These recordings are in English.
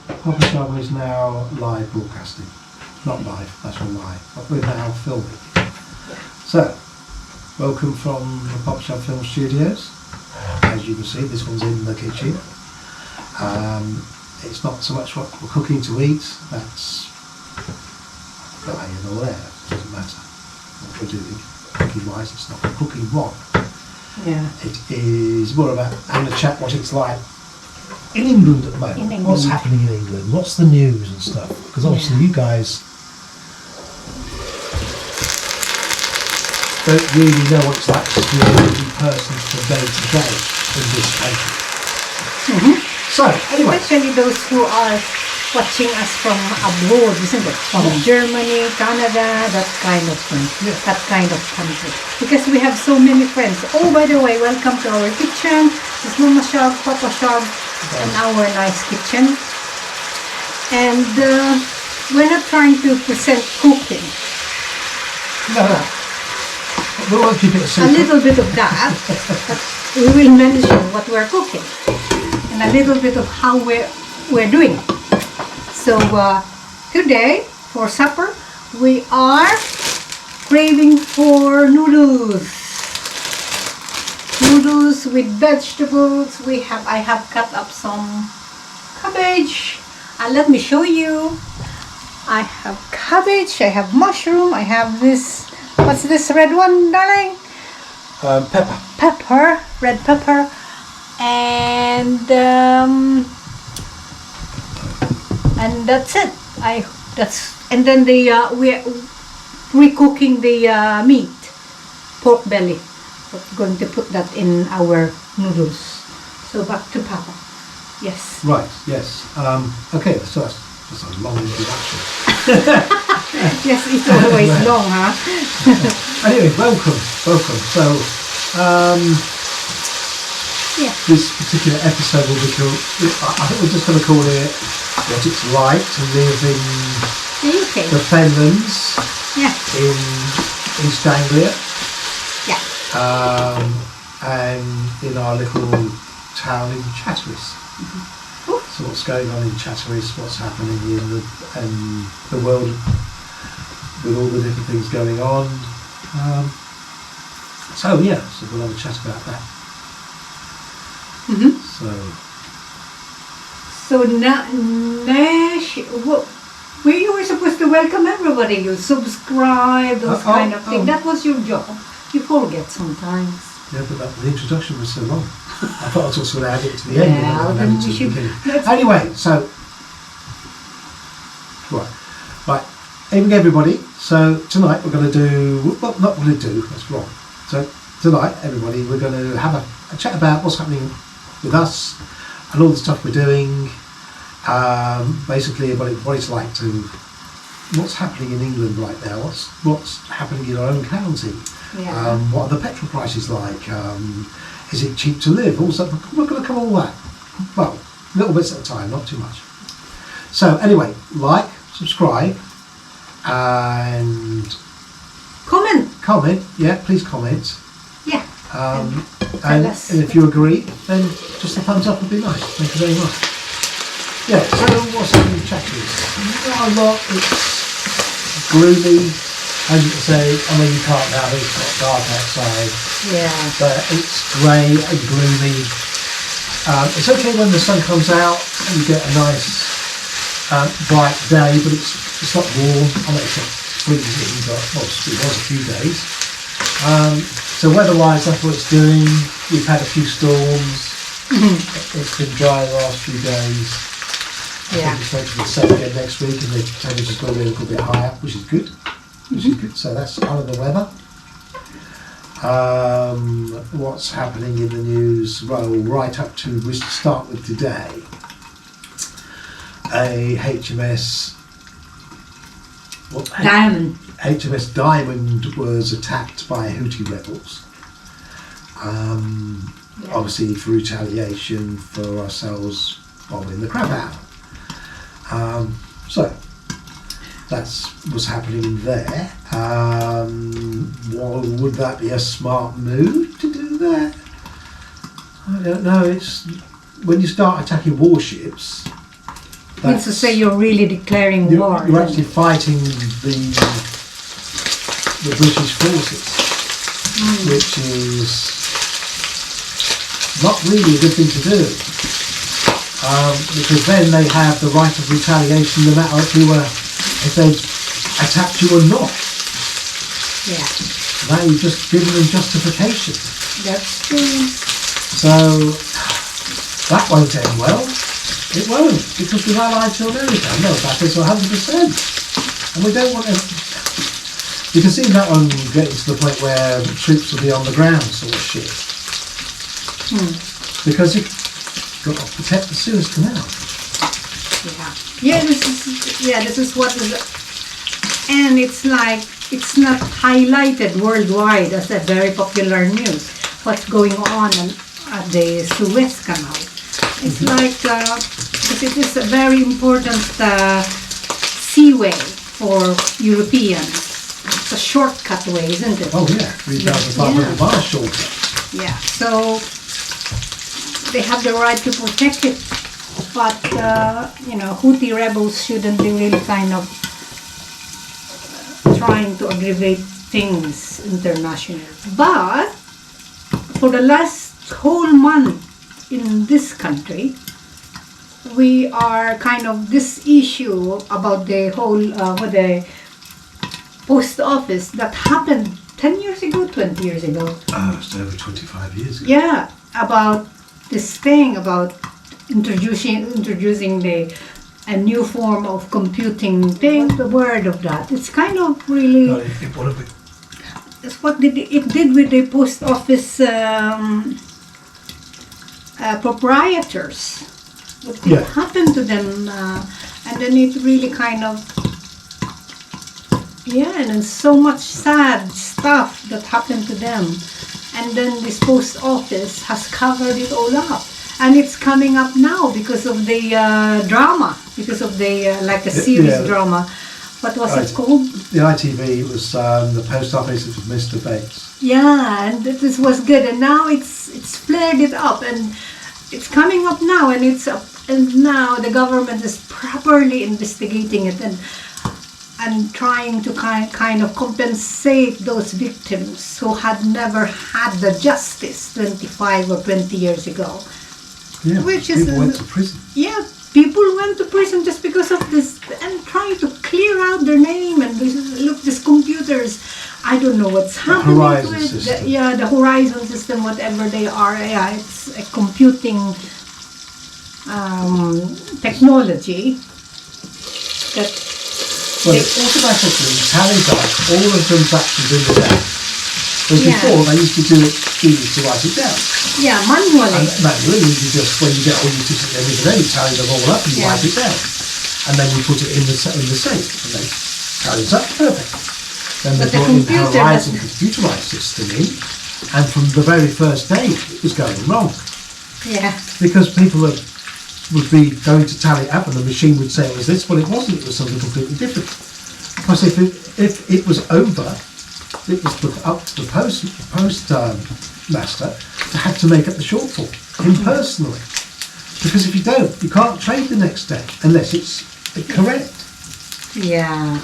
Papa Shop is now live broadcasting. Not live, that's all live, but we're now filming. So, welcome from the Papa Shop Film Studios. As you can see, this one's in the kitchen. It's not so much what we're cooking to eat, that's lying all there, it doesn't matter what we're doing. Cooking wise, it's not cooking wrong. Yeah. It is more about having a chat what it's like in England at the moment. What's happening in England? What's the news and stuff? Because obviously you guys don't really know what it's like to be a busy person from day to day in this country. So, anyway. Especially those who are watching us from abroad, isn't it? From Germany, Canada, that kind of thing. Yeah. That kind of country. Because we have so many friends. Oh, by the way, welcome to our kitchen. This is Mama Shop, Papa Shop, and our nice kitchen. And we're not trying to present cooking. No. We won't keep it a secret. A little bit of that, but we will mention what we're cooking. And a little bit of how we're doing. So today, for supper, we are craving for noodles. Noodles with vegetables. I have cut up some cabbage. Let me show you. I have cabbage, I have mushroom, I have this, what's this red one, darling? Pepper. Pepper, red pepper. And that's it. And then we're re-cooking the meat, pork belly. We're going to put that in our noodles. So back to Papa. Yes. Right. Yes. Okay. So that's a long introduction. Yes, it's always long, huh? Anyway, welcome. So, this particular episode will be called, I think we're just going to call it what it's like to live in the UK. The Fenlands in East Anglia. Yeah. And in our little town in Chatteris. So what's going on in Chatteris, what's happening in the world with all the different things going on. So we'll have a chat about that. So now we were supposed to welcome everybody. You subscribe, those kind of things. That was your job. You forget sometimes. Yeah, but the introduction was so long. I thought I was also going to add it to the end. Then we should. Anyway, so right. Evening, everybody. So tonight we're going to do. Well, not going to do. That's wrong. So tonight, everybody, we're going to have a chat about what's happening with us and all the stuff we're doing. Basically, about what it's like to. What's happening in England right now? What's happening in our own county? Yeah. What are the petrol prices like? Is it cheap to live? Also, we're going to cover all that. Well, little bits at a time, not too much. So anyway, like, subscribe, and comment. Yeah, please comment. Yeah. And if you agree, then just a thumbs up would be nice. Thank you very much. Yeah. So what's happening in Chatteris? Not a lot. It's gloomy. As you can say, I mean you can't now, it's not dark outside. Yeah. But it's grey and gloomy. It's okay when the sun comes out and you get a nice bright day, but it's not warm. I mean it's not freezing, but well, it was a few days. So weather-wise, that's what it's doing. We've had a few storms. It's been dry the last few days. I think it's going to be the same again next week, and the temperature's going to be a little bit higher, which is good. So that's kind of the weather. What's happening in the news? Well, right up to, we start with today. A HMS Diamond. HMS Diamond was attacked by Houthi rebels. Obviously for retaliation for ourselves bombing the crap out. So that's what's happening in there. Would that be a smart move to do that? I don't know. It's when you start attacking warships, Means to say you're really declaring war. You're actually fighting the British forces, which is not really a good thing to do, because then they have the right of retaliation no matter if they've attacked you or not. Yeah. Now you've just given them justification. That's true. So that won't end well. It won't, because we've allied to America. No, that is 100%. And we don't want to... You can see that one getting to the point where the troops will be on the ground sort of shit. Because you've got to protect the Suez Canal. Yeah. This is what is... And it's like, it's not highlighted worldwide as a very popular news. What's going on at the Suez Canal. It's like, because it is a very important seaway for Europeans. It's a shortcut way, isn't it? Oh yeah, 3,500 miles shortcut. Yeah, so they have the right to protect it, but Houthi rebels shouldn't be really kind of trying to aggravate things internationally. But for the last whole month in this country, we are kind of this issue about the whole the post office that happened 10 years ago, 20 years ago. It's over 25 years ago. Yeah, about this thing about introducing a new form of computing thing. The word of that. It's kind of really. It's what it did with the post office proprietors. What did happen to them, and then it really kind of. Yeah, and then so much sad stuff that happened to them. And then this post office has covered it all up. And it's coming up now because of the drama, because of the, like a series drama. What was it called? The ITV was the post office, it was Mr. Bates. Yeah, and this was good. And now it's flared it up and it's coming up now. And it's up, and now the government is properly investigating it and trying to kind of compensate those victims who had never had the justice 25 or 20 years ago. Yeah, people went to prison. Yeah, people went to prison just because of this and trying to clear out their name and look, these computers, I don't know what's happening to it. The Horizon system, whatever they are, it's a computing technology that well, it automatically tallies up all the transactions in the day. Because before they used to do it, you used to write it down. Yeah, manually. And manually, you just, when you get all your tickets at the end of the day, you tally them all up and you write it down. And then you put it in the safe and they tally it up, perfect. Then they brought in the Horizon computerized system in, and from the very first day, it was going wrong. Yeah. Because people would be going to tally it up and the machine would say it was this, well it wasn't, it was something completely different. Because if it was over, it was put up to the postmaster to have to make up the shortfall, him personally. Because if you don't, you can't trade the next day unless it's correct. Yeah.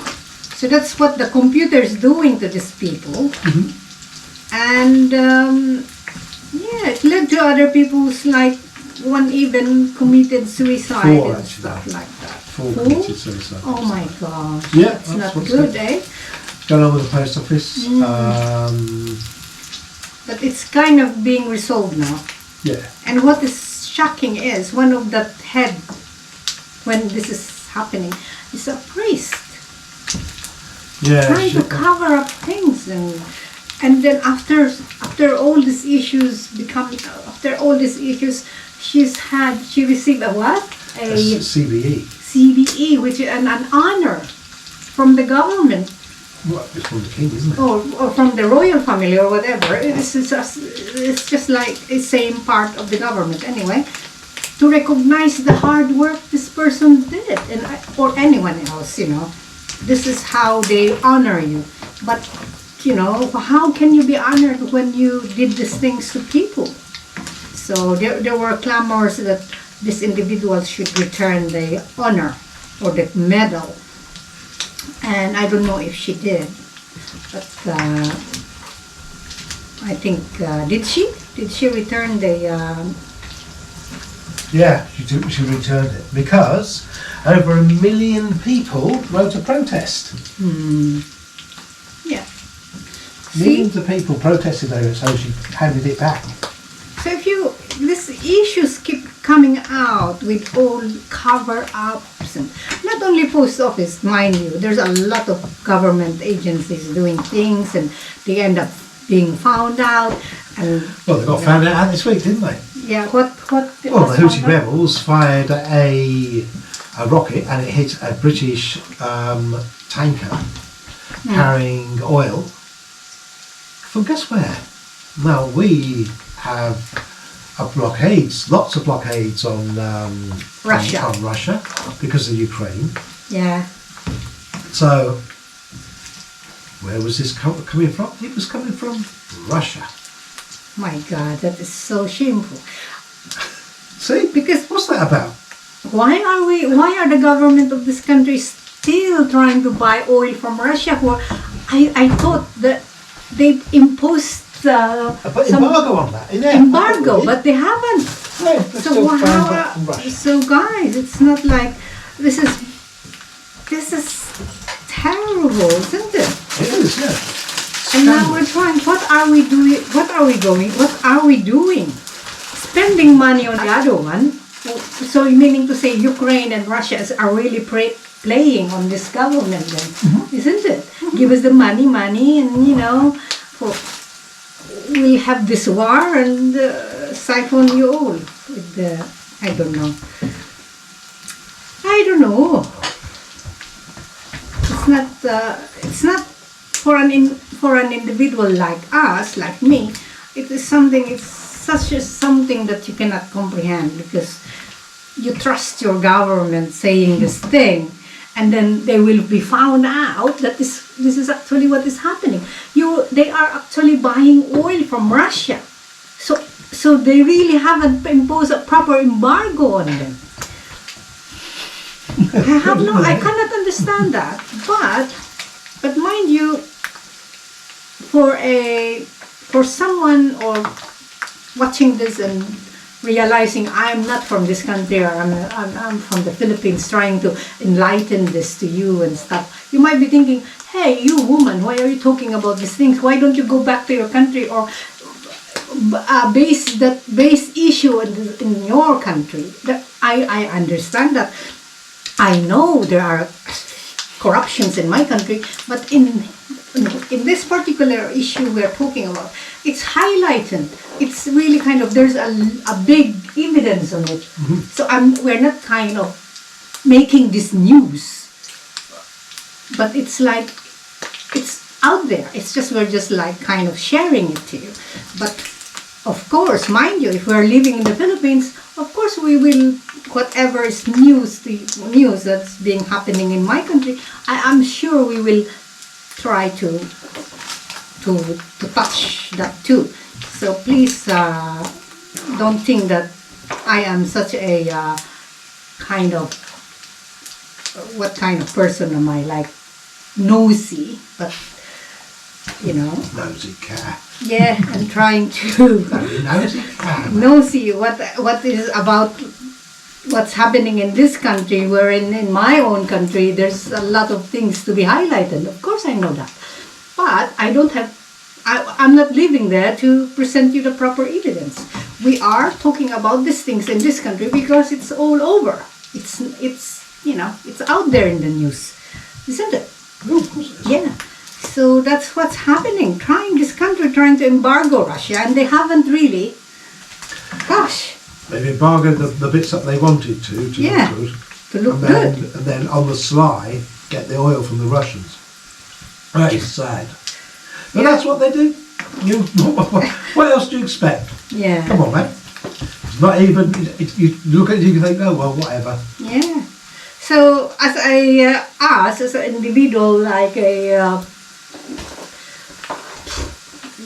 So that's what the computer is doing to these people. And it led to other people's, like, one even committed suicide and stuff like that. 4 committed suicide. Oh my gosh. Yeah, it's not good, Going on with the post office. But it's kind of being resolved now. Yeah. And what is shocking is one of the head, when this is happening, is a priest. Yeah. Trying to cover up things and then after all these issues she received a what? A CBE. CBE, which is an honor from the government. Well, it's from the king, isn't it? Or from the royal family or whatever. It's just like the same part of the government anyway. To recognize the hard work this person did, or anyone else, This is how they honor you. But, how can you be honored when you did these things to people? So there were clamors that this individual should return the honor or the medal. And I don't know if she did, but I think, did she? Did she return the... Yeah, she returned it because over 1 million people wrote a protest. Yeah. Millions of people protested over it, so she handed it back. So if these issues keep coming out with all cover-ups, and not only post office, mind you, there's a lot of government agencies doing things, and they end up being found out. And Well, they got found out this week, didn't they? yeah, what? Well, the Houthi rebels fired a rocket and it hit a British tanker carrying oil from guess where? Now we have lots of blockades on Russia. on Russia because of Ukraine. Yeah. So where was this coming from? It was coming from Russia. My God, that is so shameful. See, Because what's that about? why are the government of this country still trying to buy oil from Russia? I thought that they imposed But some embargo on that. embargo, but they haven't. no, they're still banned back from Russia. So guys, it's not like this is terrible, isn't it? It is, yeah. And now we're trying. What are we doing? What are we doing? Spending money on the other one. So meaning to say Ukraine and Russia are really playing on this government then, isn't it? Give us the money, and we'll have this war and siphon you all with the, I don't know. It's not for an individual like us, like me. It's something that you cannot comprehend, because you trust your government saying this thing, and then they will be found out that this is actually what is happening. They are actually buying oil from Russia, so they really haven't imposed a proper embargo on them. I cannot understand that. But mind you, for someone or watching this and realizing I'm not from this country, or I'm from the Philippines, trying to enlighten this to you and stuff, you might be thinking, hey, you woman, why are you talking about these things? Why don't you go back to your country or base issue in your country? I understand that. I know there are corruptions in my country, but in this particular issue we're talking about, it's highlighted. It's really kind of, there's a big evidence on it. So we're not kind of making this news, but it's like, it's out there. It's just, we're just like kind of sharing it to you. But of course, mind you, if we're living in the Philippines, of course we will, whatever is news that's being happening in my country, I'm sure we will try to touch that too. So please don't think that I am such a kind of, what kind of person am I, like nosy, but Nosy cat. yeah, I'm trying to Nosy cat. nosy what is about what's happening in this country, where in my own country there's a lot of things to be highlighted. Of course I know that, but I'm not living there to present you the proper evidence. We are talking about these things in this country because it's all over. It's out there in the news, isn't it? No, of course it is. Yeah. So that's what's happening. This country trying to embargo Russia, and they haven't really. Gosh. They've embargoed the bits that they wanted to look good. To look and good. then on the sly, get the oil from the Russians. That is sad. But that's what they do. What else do you expect? Yeah. Come on, man. It's not even, you look at it, you think, oh, well, whatever. Yeah. So as I ask, as an individual, like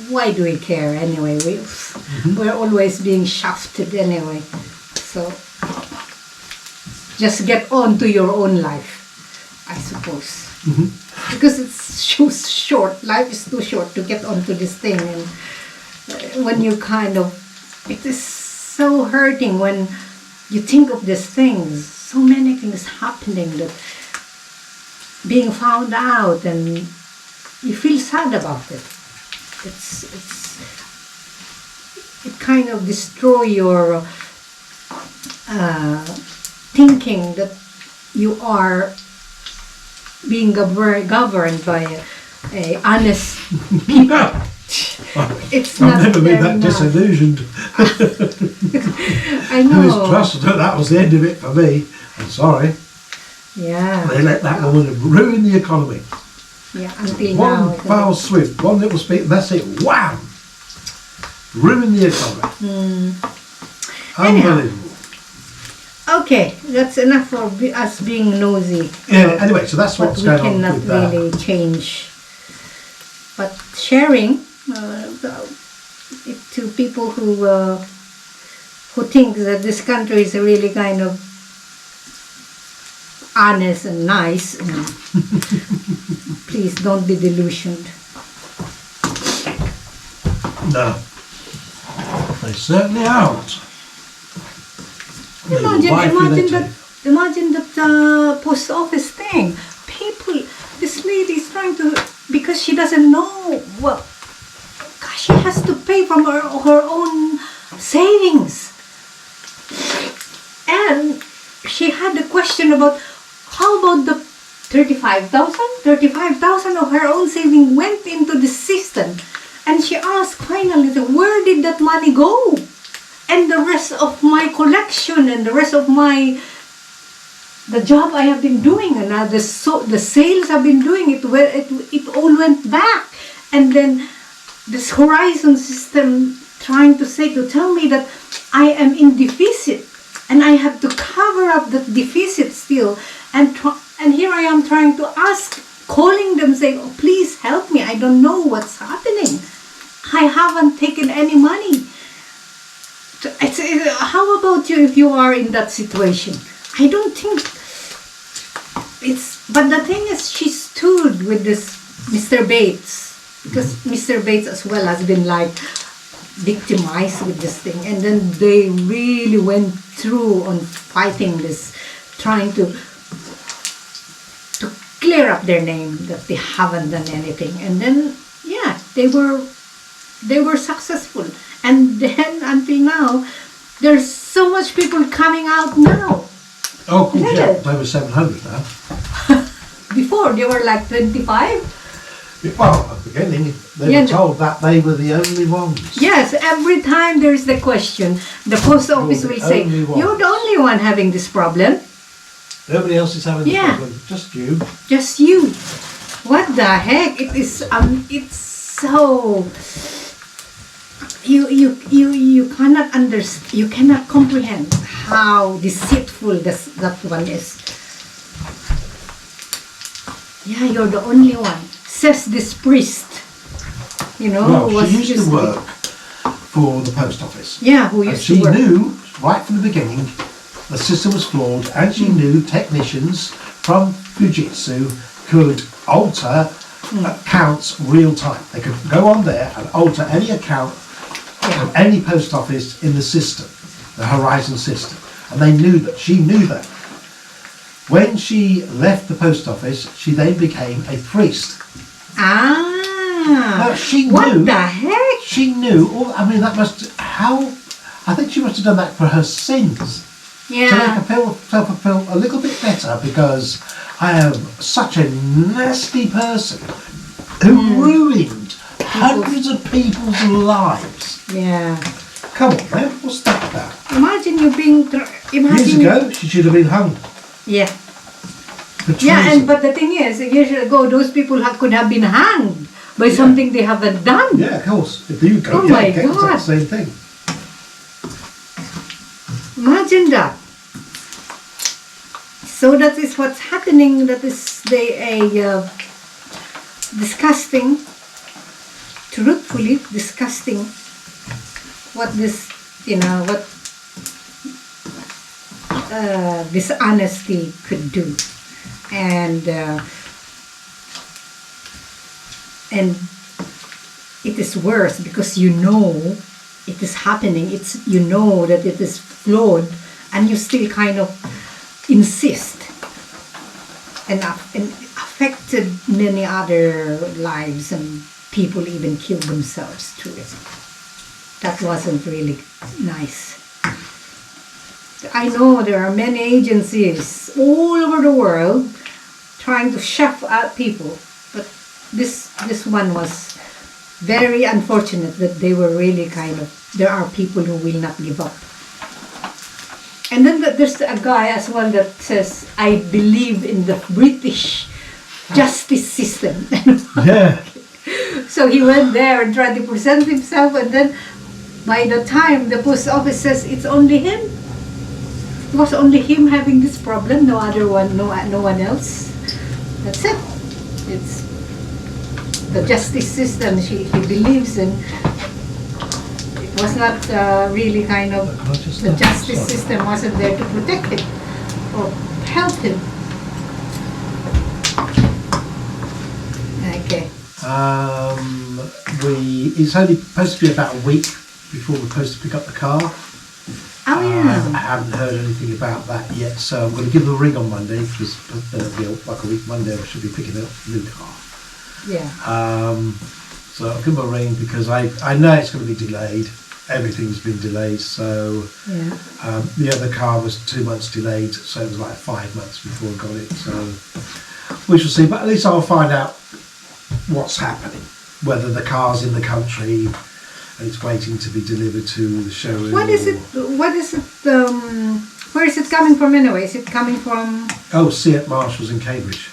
why do we care anyway? We're always being shafted anyway. So just get on to your own life, I suppose. Mhm. Because it's too short. Life is too short to get onto this thing, and when you kind of, it is so hurting when you think of these things. So many things happening that being found out, and you feel sad about it. It kind of destroy your thinking that you are being governed by a honest people. It's I've not never been very that nice. disillusioned. I know. Mistrust, that was the end of it for me. I'm sorry. Yeah. They let that woman ruin the economy. Yeah. Until now. One foul swoop, one little speak, that's it. Wham! Ruin the economy. Unbelievable. Okay, that's enough for us being nosy. Yeah. Anyway, so that's But what's we going on cannot with that. really change. But sharing it to people who think that this country is really kind of honest and nice, and please don't be delusioned. No, they certainly aren't. They will wipe you their teeth. Imagine that post office thing. People, this lady is trying to, because she doesn't know, well, gosh, she has to pay from her own savings. And she had a question about, how about the 35,000? 35,000 of her own saving went into the system. And she asked finally, where did that money go? And the rest of my collection and the rest of the job I have been doing, and the sales I've been doing, it all went back. And then this Horizon system trying to tell me that I am in deficit, and I have to cover up that deficit still. And here I am trying to ask, calling them, saying, oh, please help me. I don't know what's happening. I haven't taken any money. How about you if you are in that situation? I don't think it's, but the thing is, she stood with this Mr. Bates, because Mr. Bates as well has been like victimized with this thing, and then they really went through on fighting this, trying to clear up their name that they haven't done anything, and then yeah, they were successful. And then until now, there's so much people coming out now. Oh, of course, yeah, Yes. over 700 now. Before they were like 25. Well, at the beginning, they Yeah, were told that they were the only ones. Yes, every time there is the question, the post office the will say, only one. you're the only one having this problem. Nobody else is having the Yeah. problem, just you. Just you. What the heck? It is it's so, you cannot understand, you cannot comprehend how deceitful that one is. Yeah, you're the only one, says this priest. You know, Well, who was she used to be- work for the post office. Yeah, who And used she to work. knew, right from the beginning, the system was flawed, and she knew technicians from Fujitsu could alter accounts real time. They could go on there and alter any account from any post office in the system, the Horizon system. And they knew that, she knew that. When she left the post office, she then became a priest. Ah, Now, she what knew, the heck? she knew, I mean, that must, I think she must have done that for her sins. To make Yeah, herself feel a little bit better, because I am such a nasty person who ruined hundreds of people's lives. yeah. Come on, man, what's that about? Imagine you being, Years ago, she should have been hung Yeah, for treason. yeah, but the thing is, years ago, those people could have been hanged by something they haven't done. Yeah, of course. If you go, Oh yeah, my get God. that same thing. Imagine that. So that is what's happening. That is disgusting, truthfully disgusting. What this, what dishonesty could do. And it is worse because you know it is happening. You know that it is flawed, and you still kind of insist, and affected many other lives, and people even killed themselves through it. That wasn't really nice. I know there are many agencies all over the world trying to chef out people, but this one was very unfortunate that they were really kind of, there are people who will not give up. And then there's a guy as well that says, I believe in the British justice system. Yeah. So he went there and tried to present himself, and then by the time the post office says it's only him, it was only him having this problem, no one else. That's it. It's the justice system he believes in. It was not really kind of, the justice system wasn't there to protect him or help him. Okay. It's only supposed to be about a week before we're supposed to pick up the car. Oh yeah. I haven't heard anything about that yet, so I'm going to give them a ring on Monday, because it'll be like a week Monday I should be picking up the new car. Yeah. So I'll give them a ring because I know it's going to be delayed. Everything's been delayed, so Yeah. the other car was 2 months delayed, so it was like 5 months before I got it. So we shall see, but at least I'll find out what's happening, whether the car's in the country and it's waiting to be delivered to the showroom. What is it? Where is it coming from anyway? Is it coming from? Oh, Seat Marshalls in Cambridge.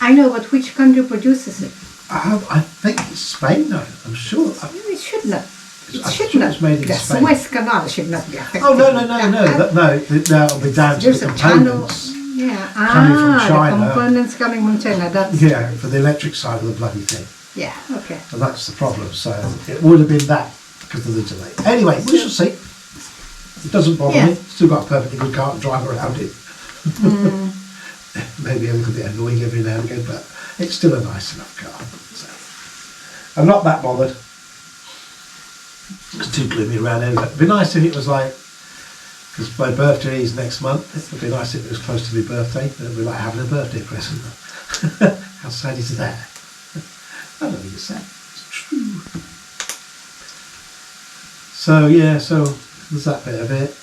I know, but which country produces it? I think it's Spain though, I'm sure. It should not. It I should thought it not. was made in The Spain. Suez Canal should not be affected. Oh, no, that'll be down to There's the a channel. components. Yeah. Coming from China. The components coming from China. That's Yeah, for the electric side of the bloody thing. yeah. Okay. And that's the problem. So it would have been that because of the delay. Anyway, we shall see. It doesn't bother me. Still got a perfectly good car to drive around it. Maybe a little bit annoying every now and again, but it's still a nice enough car. So I'm not that bothered. It's too gloomy around here. It'd be nice if it was like, because my birthday is next month, it would be nice if it was close to my birthday. It would be like having a birthday present. How sad is that? I don't think it's sad. It's true. So yeah, so there's that bit of it.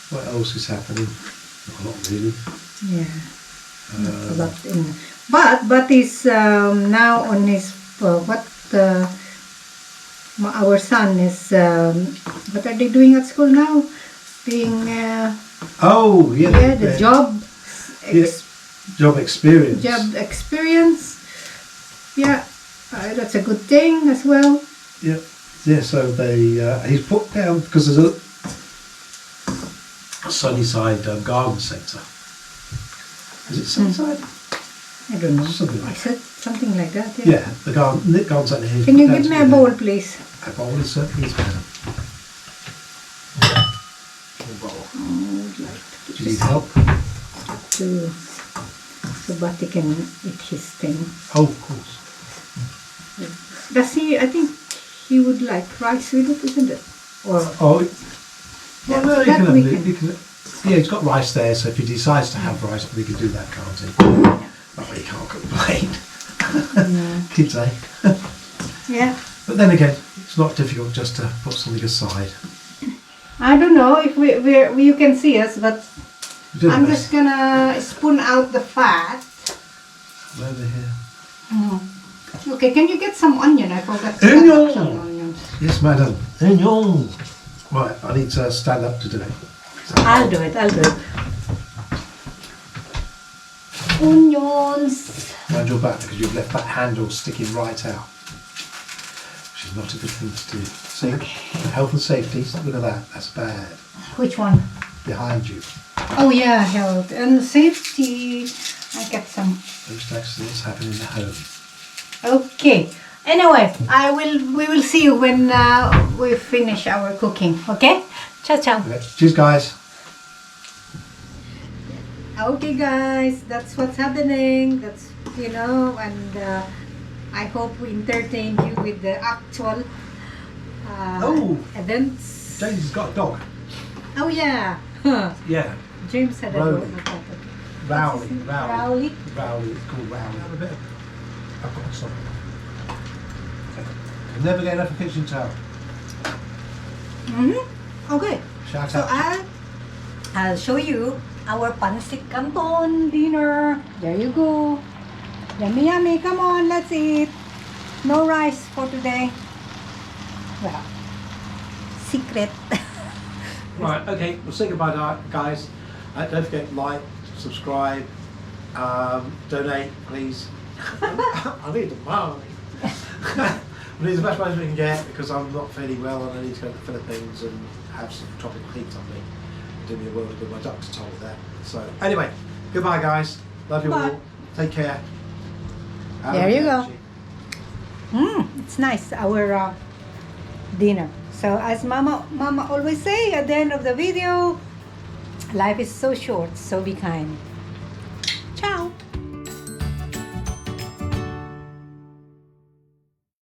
What else is happening? Not a lot really. Yeah. Not a lot in. But he's now on his our son is what are they doing at school now? Being Oh yeah, the job job experience. job experience. Yeah, that's a good thing as well. Yeah, yeah. So he's put down because there's a Sunnyside garden centre. Is it Sunnyside? I don't know. Something like I said something like that. Yeah, the garden centre here. Can you give me a bowl, please? A bowl is certainly is better. A bowl. I would like to Do you need help? so Bati can eat his thing. Oh, of course. Does he? I think he would like rice with it, isn't it? Or Oh, well, no, that we can. you can. Yeah, he's got rice there, so if he decides to have rice, we can do that, can't he? Not that he can't complain. Kids, eh? Yeah. But then again, it's not difficult just to put something aside. I don't know if you can see us, but We do I'm this. just gonna spoon out the fat. Over here. Okay, can you get some onion? I forgot to Onion! cut up some onions. Yes, madam. Onion. Right, I need to stand up to do it. I'll do it. Onions. Mind your back because you've left that handle sticking right out, which is not a good thing to do. See, health and safety, look at that, that's bad. Which one? Behind you. Oh yeah, health and safety. I get some. Most accidents happen in the home. Okay. Anyway, we will see you when we finish our cooking. Okay. Ciao, ciao. Okay. Cheers, guys. Okay, guys, that's what's happening. That's, and I hope we entertained you with the actual events. James has got a dog. Oh, yeah. Huh. Yeah. James had a Rowley. dog. Rowley. Rowley. Rowley. It's called Rowley. Have a bit of... I've got some. I'll never get enough of kitchen towel. Okay. Shout So out. I'll show you our pancit canton dinner. There you go. Yummy, yummy. Come on, let's eat. No rice for today. Well, secret. Right, okay, we'll say goodbye, guys. Don't forget, like, subscribe, donate, please. I need the money. I need the best money we can get because I'm not feeling well and I need to go to the Philippines and have some tropical heat on me. Do me a world of good. My doctor told me that. So, anyway, goodbye, guys. Love you Bye. all. Take care. There you go. It's nice, our dinner. So as Mama always say at the end of the video, life is so short, so be kind.